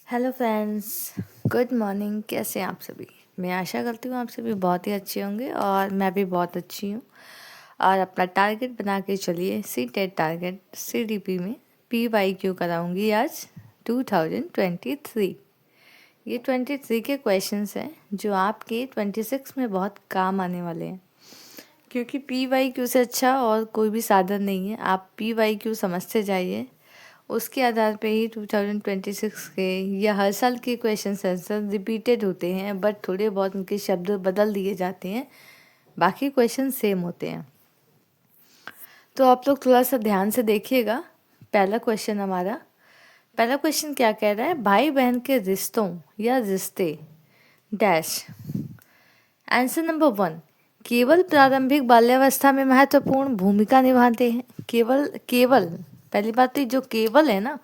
Hello friends, good morning. कैसे हैं आप सभी? मैं आशा करती हूँ आप सभी बहुत ही अच्छे होंगे और मैं भी बहुत अच्छी हूँ। और अपना टारगेट बना के चलिए। सी टेट टारगेट CDP में PYQ कराऊंगी आज 2023। ये 23 के क्वेश्चंस हैं जो आपके 26 में बहुत काम आने वाले हैं, क्योंकि PYQ से अच्छा और कोई भी साधन नहीं है। आप PYQ समझते जाइए, उसके आधार पे ही 2026 के या हर साल के क्वेश्चन आंसर रिपीटेड होते हैं, बट थोड़े बहुत उनके शब्द बदल दिए जाते हैं, बाकी क्वेश्चन सेम होते हैं। तो आप लोग थोड़ा सा ध्यान से देखिएगा। पहला क्वेश्चन क्या कह रहा है? भाई बहन के रिश्तों या रिश्ते डैश। आंसर नंबर 1, केवल प्रारंभिक बाल्यावस्था में महत्वपूर्ण भूमिका निभाते हैं। केवल पहली बात तो जो केवल है ना,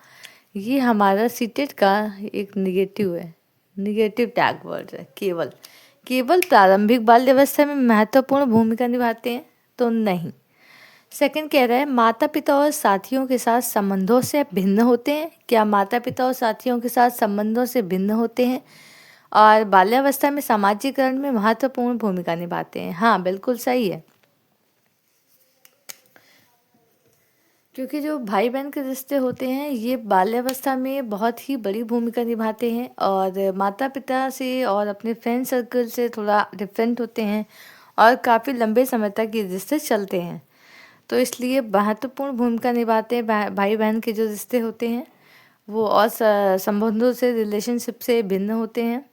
ये हमारा सीटेट का एक निगेटिव है, निगेटिव टैग वर्ड है। केवल प्रारंभिक बाल्यावस्था में महत्वपूर्ण भूमिका निभाते हैं तो नहीं। सेकंड कह रहा है माता पिता और साथियों के साथ संबंधों से भिन्न होते हैं। क्या माता पिता और साथियों के साथ संबंधों से भिन्न होते हैं और बाल्यावस्था में सामाजिकरण में महत्वपूर्ण भूमिका निभाते हैं? हाँ, बिल्कुल सही है, क्योंकि जो भाई बहन के रिश्ते होते हैं ये बाल्यावस्था में बहुत ही बड़ी भूमिका निभाते हैं और माता पिता से और अपने फ्रेंड सर्कल से थोड़ा डिफरेंट होते हैं और काफ़ी लंबे समय तक ये रिश्ते चलते हैं। तो इसलिए महत्वपूर्ण भूमिका निभाते हैं। भाई बहन के जो रिश्ते होते हैं वो और संबंधों से, रिलेशनशिप से भिन्न होते हैं।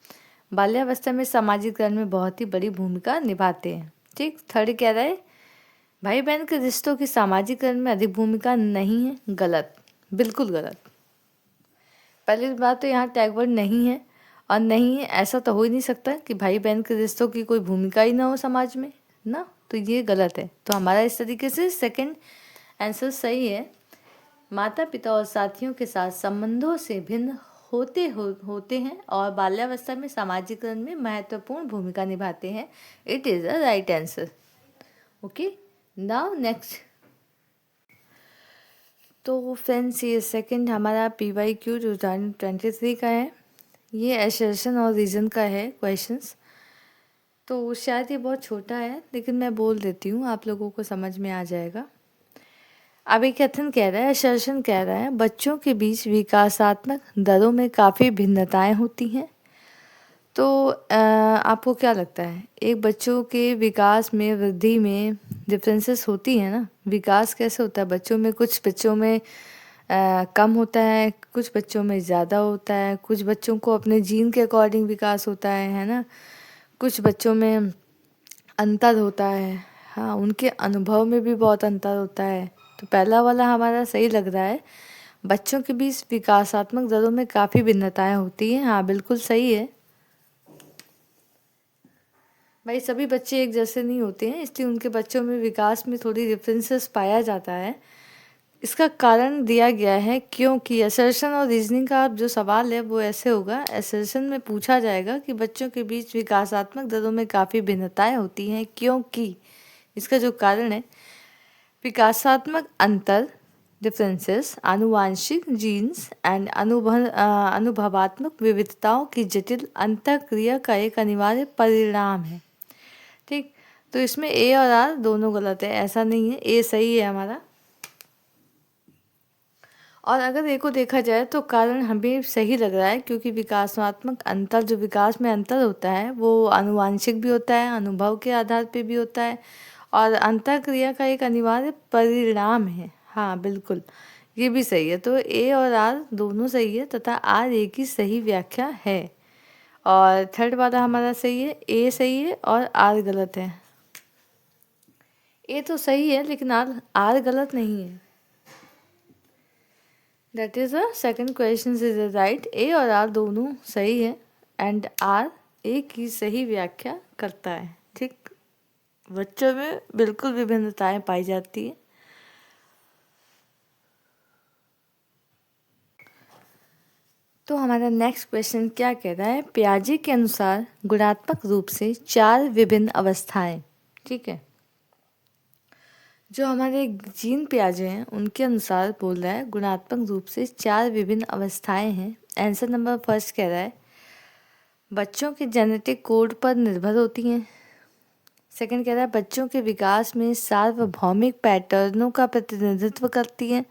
बाल्यावस्था में सामाजिकरण में बहुत ही बड़ी भूमिका निभाते हैं। ठीक। थर्ड कह रहा है भाई बहन के रिश्तों की सामाजिकरण में अधिक भूमिका नहीं है। गलत, बिल्कुल गलत। पहली बात तो यहाँ टैग वर्ड नहीं है, और नहीं है ऐसा तो हो ही नहीं सकता कि भाई बहन के रिश्तों की कोई भूमिका ही ना हो समाज में ना, तो ये गलत है। तो हमारा इस तरीके से सेकंड आंसर सही है। माता पिता और साथियों के साथ संबंधों से भिन्न होते हैं और बाल्यावस्था में सामाजिकरण में महत्वपूर्ण भूमिका निभाते हैं। It is a right answer. Okay, now next. तो फ्रेंड्स, ये सेकंड हमारा PYQ 2023 का है। ये एसर्शन और रीज़न का है क्वेश्चंस। तो शायद ये बहुत छोटा है, लेकिन मैं बोल देती हूँ, आप लोगों को समझ में आ जाएगा। अभिकथन कह रहा है, एसर्शन कह रहा है बच्चों के बीच विकासात्मक दरों में काफ़ी भिन्नताएं होती हैं। तो आपको क्या लगता है, एक बच्चों के विकास में, वृद्धि में डिफरेंसेस होती है ना? विकास कैसे होता है बच्चों में? कुछ बच्चों में कम होता है, कुछ बच्चों में ज़्यादा होता है, कुछ बच्चों को अपने जीन के अकॉर्डिंग विकास होता है ना? कुछ बच्चों में अंतर होता है, हाँ, उनके अनुभव में भी बहुत अंतर होता है। तो पहला वाला हमारा सही लग रहा है, बच्चों के बीच विकासात्मक दरों में काफ़ी भिन्नताएं होती हैं। हाँ, बिल्कुल सही है भाई, सभी बच्चे एक जैसे नहीं होते हैं, इसलिए उनके बच्चों में विकास में थोड़ी डिफरेंसेस पाया जाता है। इसका कारण दिया गया है क्योंकि असर्शन और रीजनिंग का जो सवाल है वो ऐसे होगा। असर्शन में पूछा जाएगा कि बच्चों के बीच विकासात्मक दरों में काफ़ी भिन्नताएं होती हैं क्योंकि, इसका जो कारण है, विकासात्मक अंतर डिफरेंसेस, आनुवांशिक जीन्स एंड अनुभवात्मक विविधताओं की जटिल अंतःक्रिया का एक अनिवार्य परिणाम है। ठीक। तो इसमें ए और आर दोनों गलत है, ऐसा नहीं है, ए सही है हमारा। और अगर ए को देखा जाए तो कारण हमें सही लग रहा है, क्योंकि विकासात्मक अंतर, जो विकास में अंतर होता है वो आनुवांशिक भी होता है, अनुभव के आधार पे भी होता है, और अंतःक्रिया का एक अनिवार्य परिणाम है। हाँ, बिल्कुल, ये भी सही है। तो ए और आर दोनों सही है तथा आर ए की सही व्याख्या है। और थर्ड वाला हमारा सही है, ए सही है और आर गलत है। ए तो सही है लेकिन आर गलत नहीं है। That is a second question is right. A और आर दोनों सही है एंड आर ए की सही व्याख्या करता है। ठीक। बच्चों में बिल्कुल विभिन्नताएं पाई जाती है। तो हमारा नेक्स्ट क्वेश्चन क्या कह रहा है? पियाजे के अनुसार गुणात्मक रूप से 4 विभिन्न अवस्थाएं। ठीक है, जो हमारे जीन पियाजे हैं उनके अनुसार बोल रहा है गुणात्मक रूप से 4 विभिन्न अवस्थाएं हैं आंसर नंबर फर्स्ट कह रहा है बच्चों के जेनेटिक कोड पर निर्भर होती हैं। सेकंड कह रहा है बच्चों के विकास में सार्वभौमिक पैटर्नों का प्रतिनिधित्व करती हैं।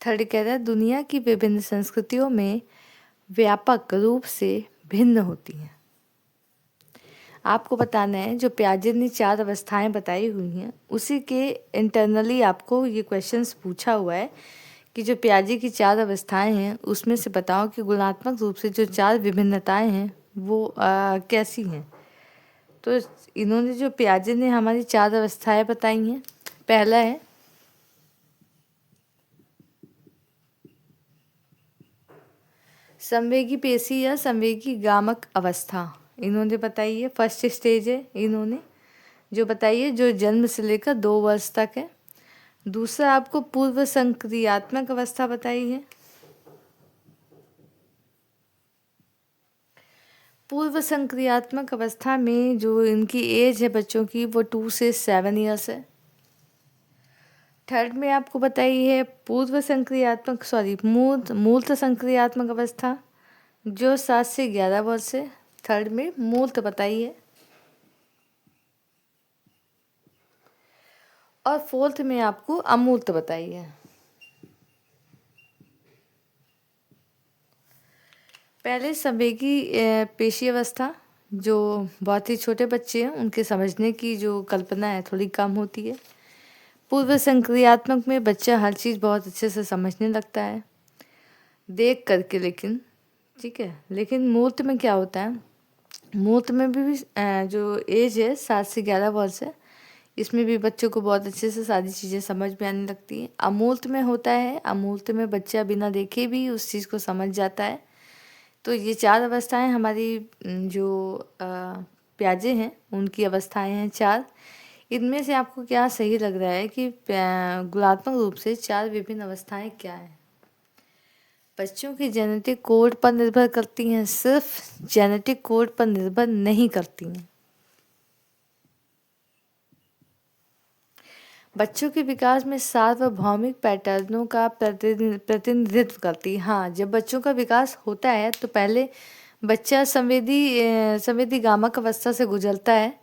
थर्ड कह रहा है दुनिया की विभिन्न संस्कृतियों में व्यापक रूप से भिन्न होती हैं। आपको बताना है जो पियाजे ने 4 अवस्थाएं बताई हुई हैं उसी के इंटरनली आपको ये क्वेश्चंस पूछा हुआ है कि जो पियाजे की 4 अवस्थाएं हैं उसमें से बताओ कि गुणात्मक रूप से जो 4 विभिन्नताएं हैं वो कैसी हैं। तो इन्होंने जो पियाजे ने हमारी 4 अवस्थाएं बताई हैं, पहला है संवेगी पेशी या संवेगी गामक अवस्था, इन्होंने बताई है। फर्स्ट स्टेज है इन्होंने जो बताई है जो जन्म से लेकर 2 वर्ष तक है। दूसरा आपको पूर्व संक्रियात्मक अवस्था बताई है। पूर्व संक्रियात्मक अवस्था में जो इनकी एज है बच्चों की वो 2 से 7 ईयर्स है। थर्ड में आपको बताई है मूर्त संक्रियात्मक अवस्था जो 7 से 11 वर्ष है। थर्ड में मूर्त बताई है। और फोर्थ में आपको अमूर्त बताई है। पहले संवेगी पेशी अवस्था जो बहुत ही छोटे बच्चे हैं उनके समझने की जो कल्पना है थोड़ी कम होती है। पूर्व संक्रियात्मक में बच्चा हर चीज़ बहुत अच्छे से समझने लगता है देख करके, लेकिन ठीक है। लेकिन मूर्त में क्या होता है, मूर्त में भी जो एज है 7 से 11 वर्ष है, इसमें भी बच्चों को बहुत अच्छे से सारी चीज़ें समझ में आने लगती हैं। अमूर्त में होता है, अमूर्त में बच्चा बिना देखे भी उस चीज़ को समझ जाता है। तो ये 4 अवस्थाएं हमारी जो पियाजे हैं उनकी अवस्थाएं हैं 4। इनमें से आपको क्या सही लग रहा है कि गुणात्मक रूप से 4 विभिन्न अवस्थाएं क्या हैं? बच्चों की जेनेटिक कोड पर निर्भर करती हैं, सिर्फ जेनेटिक कोड पर निर्भर नहीं करती हैं। बच्चों के विकास में सार्वभौमिक पैटर्नों का प्रतिनिधित्व करती है। हाँ, जब बच्चों का विकास होता है तो पहले बच्चा संवेदी गामक अवस्था से गुजरता है,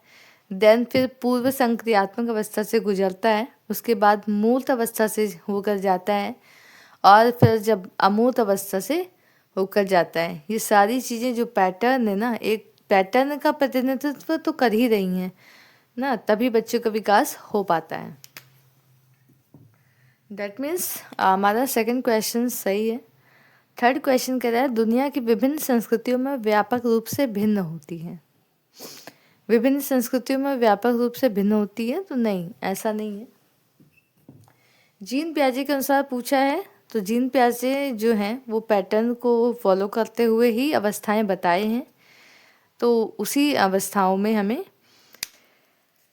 देन फिर पूर्व संक्रियात्मक अवस्था से गुजरता है, उसके बाद मूर्त अवस्था से होकर जाता है और फिर जब अमूर्त अवस्था से होकर जाता है। ये सारी चीज़ें जो पैटर्न है ना, एक पैटर्न का प्रतिनिधित्व तो कर ही रही हैं ना, तभी बच्चों का विकास हो पाता है। दैट मीन्स हमारा सेकंड क्वेश्चन सही है। थर्ड क्वेश्चन कह रहा है दुनिया की विभिन्न संस्कृतियों में व्यापक रूप से भिन्न होती है। विभिन्न संस्कृतियों में व्यापक रूप से भिन्न होती है, तो नहीं, ऐसा नहीं है। जीन पियाजे के अनुसार पूछा है तो जीन पियाजे जो हैं वो पैटर्न को फॉलो करते हुए ही अवस्थाएं बताए हैं, तो उसी अवस्थाओं में हमें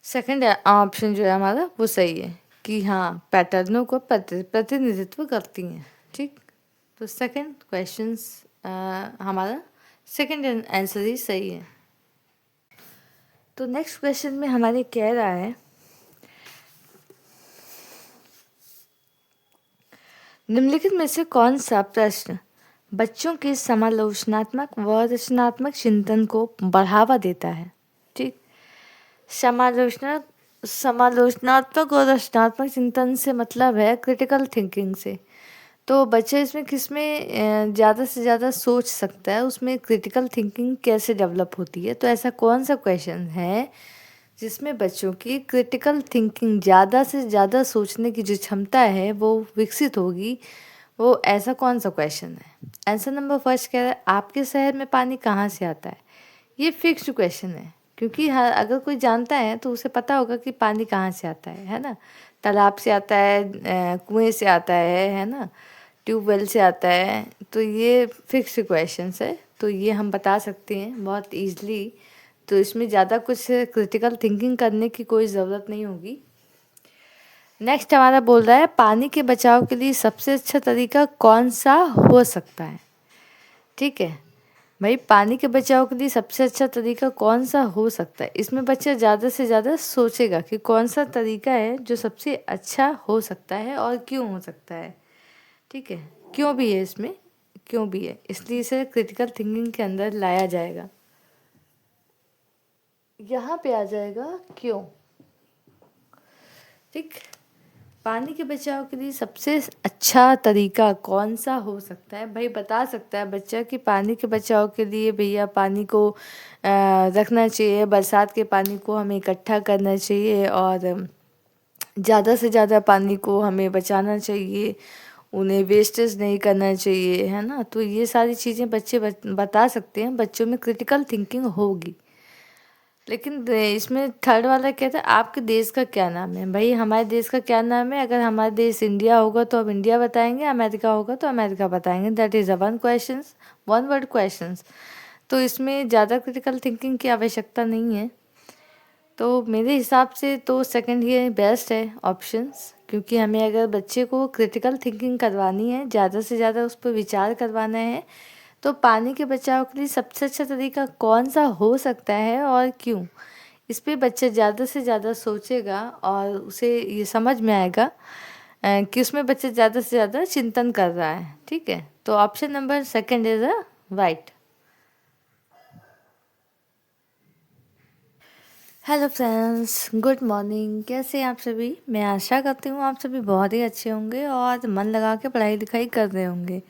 सेकंड ऑप्शन जो है हमारा वो सही है कि हाँ, पैटर्नों को प्रतिनिधित्व करती हैं। ठीक, तो सेकंड क्वेश्चन हमारा सेकंड आंसर ही सही है। तो नेक्स्ट क्वेश्चन में हमारे कह रहा है निम्नलिखित में से कौन सा प्रश्न बच्चों के समालोचनात्मक व रचनात्मक चिंतन को बढ़ावा देता है। ठीक, समालोचनात्मक और रचनात्मक चिंतन से मतलब है क्रिटिकल थिंकिंग से। तो बच्चा इसमें किसमें ज़्यादा से ज़्यादा सोच सकता है, उसमें क्रिटिकल थिंकिंग कैसे डेवलप होती है। तो ऐसा कौन सा क्वेश्चन है जिसमें बच्चों की क्रिटिकल थिंकिंग ज़्यादा से ज़्यादा सोचने की जो क्षमता है वो विकसित होगी, वो ऐसा कौन सा क्वेश्चन है। आंसर नंबर फर्स्ट कह रहा है आपके शहर में पानी कहाँ से आता है। ये फिक्स्ड क्वेश्चन है, क्योंकि हर अगर कोई जानता है तो उसे पता होगा कि पानी कहाँ से आता है ना। तालाब से आता है, कुएं से आता है ना, ट्यूबवेल से आता है। तो ये फिक्स्ड क्वेश्चंस है, तो ये हम बता सकते हैं बहुत ईजली। तो इसमें ज़्यादा कुछ क्रिटिकल थिंकिंग करने की कोई ज़रूरत नहीं होगी। नेक्स्ट हमारा बोल रहा है पानी के बचाव के लिए सबसे अच्छा तरीका कौन सा हो सकता है। ठीक है भाई, पानी के बचाव के लिए सबसे अच्छा तरीका कौन सा हो सकता है। इसमें बच्चा ज़्यादा से ज़्यादा सोचेगा कि कौन सा तरीका है जो सबसे अच्छा हो सकता है और क्यों हो सकता है। ठीक है, क्यों भी है इसमें, क्यों भी है, इसलिए इसे क्रिटिकल थिंकिंग के अंदर लाया जाएगा। यहाँ पे आ जाएगा क्यों। ठीक, पानी के बचाव के लिए सबसे अच्छा तरीका कौन सा हो सकता है? भाई बता सकता है बच्चा कि पानी के बचाव के लिए भैया पानी को रखना चाहिए, बरसात के पानी को हमें इकट्ठा करना चाहिए और ज़्यादा से ज़्यादा पानी को हमें बचाना चाहिए, उन्हें वेस्टेज नहीं करना चाहिए, है ना। तो ये सारी चीज़ें बच्चे बता सकते हैं, बच्चों में क्रिटिकल थिंकिंग होगी। लेकिन इसमें थर्ड वाला क्या था, आपके देश का क्या नाम है? भाई हमारे देश का क्या नाम है? अगर हमारा देश इंडिया होगा तो हम इंडिया बताएंगे, अमेरिका होगा तो अमेरिका बताएंगे। That is a one question, one word question. तो इसमें ज़्यादा क्रिटिकल थिंकिंग की आवश्यकता नहीं है। तो मेरे हिसाब से तो सेकंड ही बेस्ट है ऑप्शंस, क्योंकि हमें अगर बच्चे को क्रिटिकल थिंकिंग करवानी है, ज़्यादा से ज़्यादा उस पर विचार करवाना है, तो पानी के बचाव के लिए सबसे अच्छा तरीका कौन सा हो सकता है और क्यों, इस पे बच्चा ज़्यादा से ज़्यादा सोचेगा और उसे ये समझ में आएगा कि उसमें बच्चा ज़्यादा से ज़्यादा चिंतन कर रहा है। ठीक है, तो option number second is a right. Hello friends, good morning. कैसे हैं आप सभी? मैं आशा करती हूँ आप सभी बहुत ही अच्छे होंगे और मन लगा के पढ़ाई लिखाई कर रहे होंगे।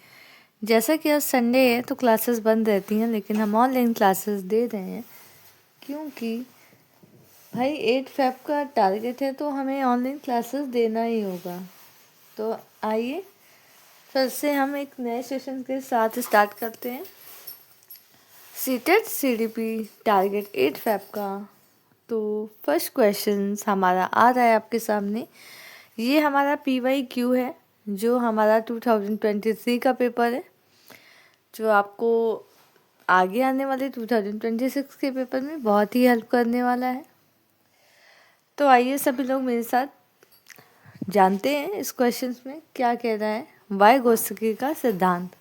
जैसा कि आज संडे है तो क्लासेस बंद रहती हैं, लेकिन हम ऑनलाइन क्लासेस दे रहे हैं क्योंकि भाई 8 फेब का टारगेट है, तो हमें ऑनलाइन क्लासेस देना ही होगा। तो आइए फिर से हम एक नए सेशन के साथ स्टार्ट करते हैं। सीटेट CDP टारगेट 8 फेब का। तो फर्स्ट क्वेश्चन हमारा आ रहा है आपके सामने। ये हमारा PYQ है, जो हमारा 2023 का पेपर है, जो आपको आगे आने वाले 2026 के पेपर में बहुत ही हेल्प करने वाला है। तो आइए सभी लोग मेरे साथ जानते हैं इस क्वेश्चन में क्या कह रहा है। वाइगोत्स्की का सिद्धांत।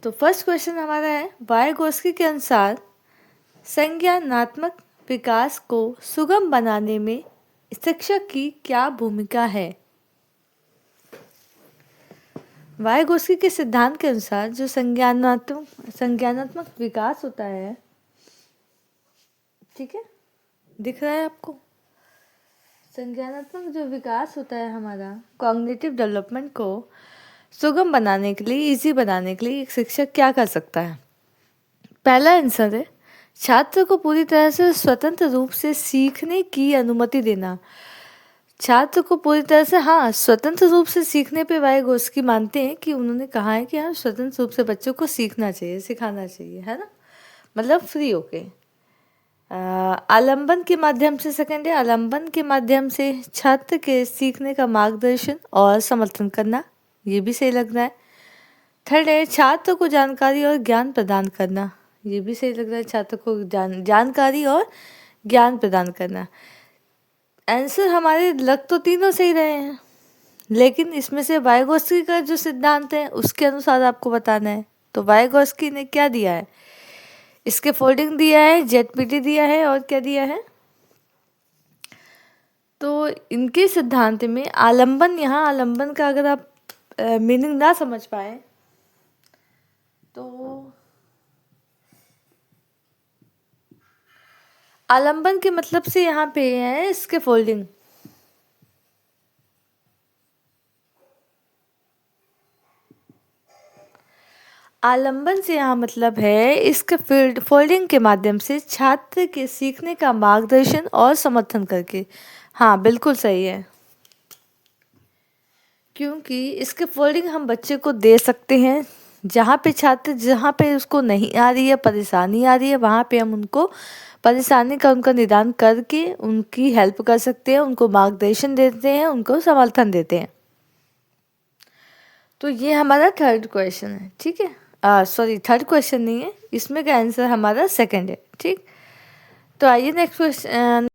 तो फर्स्ट क्वेश्चन हमारा है, वाइगोत्स्की के अनुसार संज्ञानात्मक विकास को सुगम बनाने में शिक्षक की क्या भूमिका है? वाइगोत्स्की के सिद्धांत के अनुसार जो संज्ञानात्मक विकास होता है, ठीक है, दिख रहा है आपको? संज्ञानात्मक जो विकास होता है हमारा, कॉग्निटिव डेवलपमेंट को सुगम बनाने के लिए, इजी बनाने के लिए एक शिक्षक क्या कर सकता है? पहला आंसर है, छात्र को पूरी तरह से स्वतंत्र रूप से सीखने की अनुमति देना। छात्र को पूरी तरह से, हाँ, स्वतंत्र रूप से सीखने पे वाइगोत्स्की मानते हैं कि उन्होंने कहा है कि हाँ, स्वतंत्र रूप से बच्चों को सीखना चाहिए, सिखाना चाहिए, है ना, मतलब फ्री होके। आलंबन के माध्यम से, सेकंड है, आलंबन के माध्यम से छात्र के सीखने का मार्गदर्शन और समर्थन करना, ये भी सही लग रहा है। थर्ड है, छात्र को जानकारी और ज्ञान प्रदान करना, ये भी सही लग रहा है, छात्र को जानकारी और ज्ञान प्रदान करना। आंसर हमारे लग तो तीनों सही रहे हैं, लेकिन इसमें से वाइगोत्स्की का जो सिद्धांत है उसके अनुसार आपको बताना है। तो वाइगोत्स्की ने क्या दिया है? इसके फोल्डिंग दिया है, ZPT दिया है और क्या दिया है? तो इनके सिद्धांत में आलंबन, यहाँ आलंबन का अगर आप मीनिंग ना समझ पाए तो आलंबन के मतलब से यहाँ पे है इसके फोल्डिंग। आलंबन से यहाँ मतलब है इसके फोल्डिंग के माध्यम से छात्र के सीखने का मार्गदर्शन और समर्थन करके। हाँ, बिल्कुल सही है, क्योंकि इसके फोल्डिंग हम बच्चे को दे सकते हैं, जहाँ पे उसको नहीं आ रही है, परेशानी आ रही है, वहाँ पे हम उनको परेशानी का उनका निदान करके उनकी हेल्प कर सकते हैं, उनको मार्गदर्शन देते हैं, उनको समर्थन देते हैं। तो ये हमारा थर्ड क्वेश्चन है, ठीक है। सॉरी, थर्ड क्वेश्चन नहीं है, इसमें का आंसर हमारा सेकंड है, ठीक। तो आइए नेक्स्ट क्वेश्चन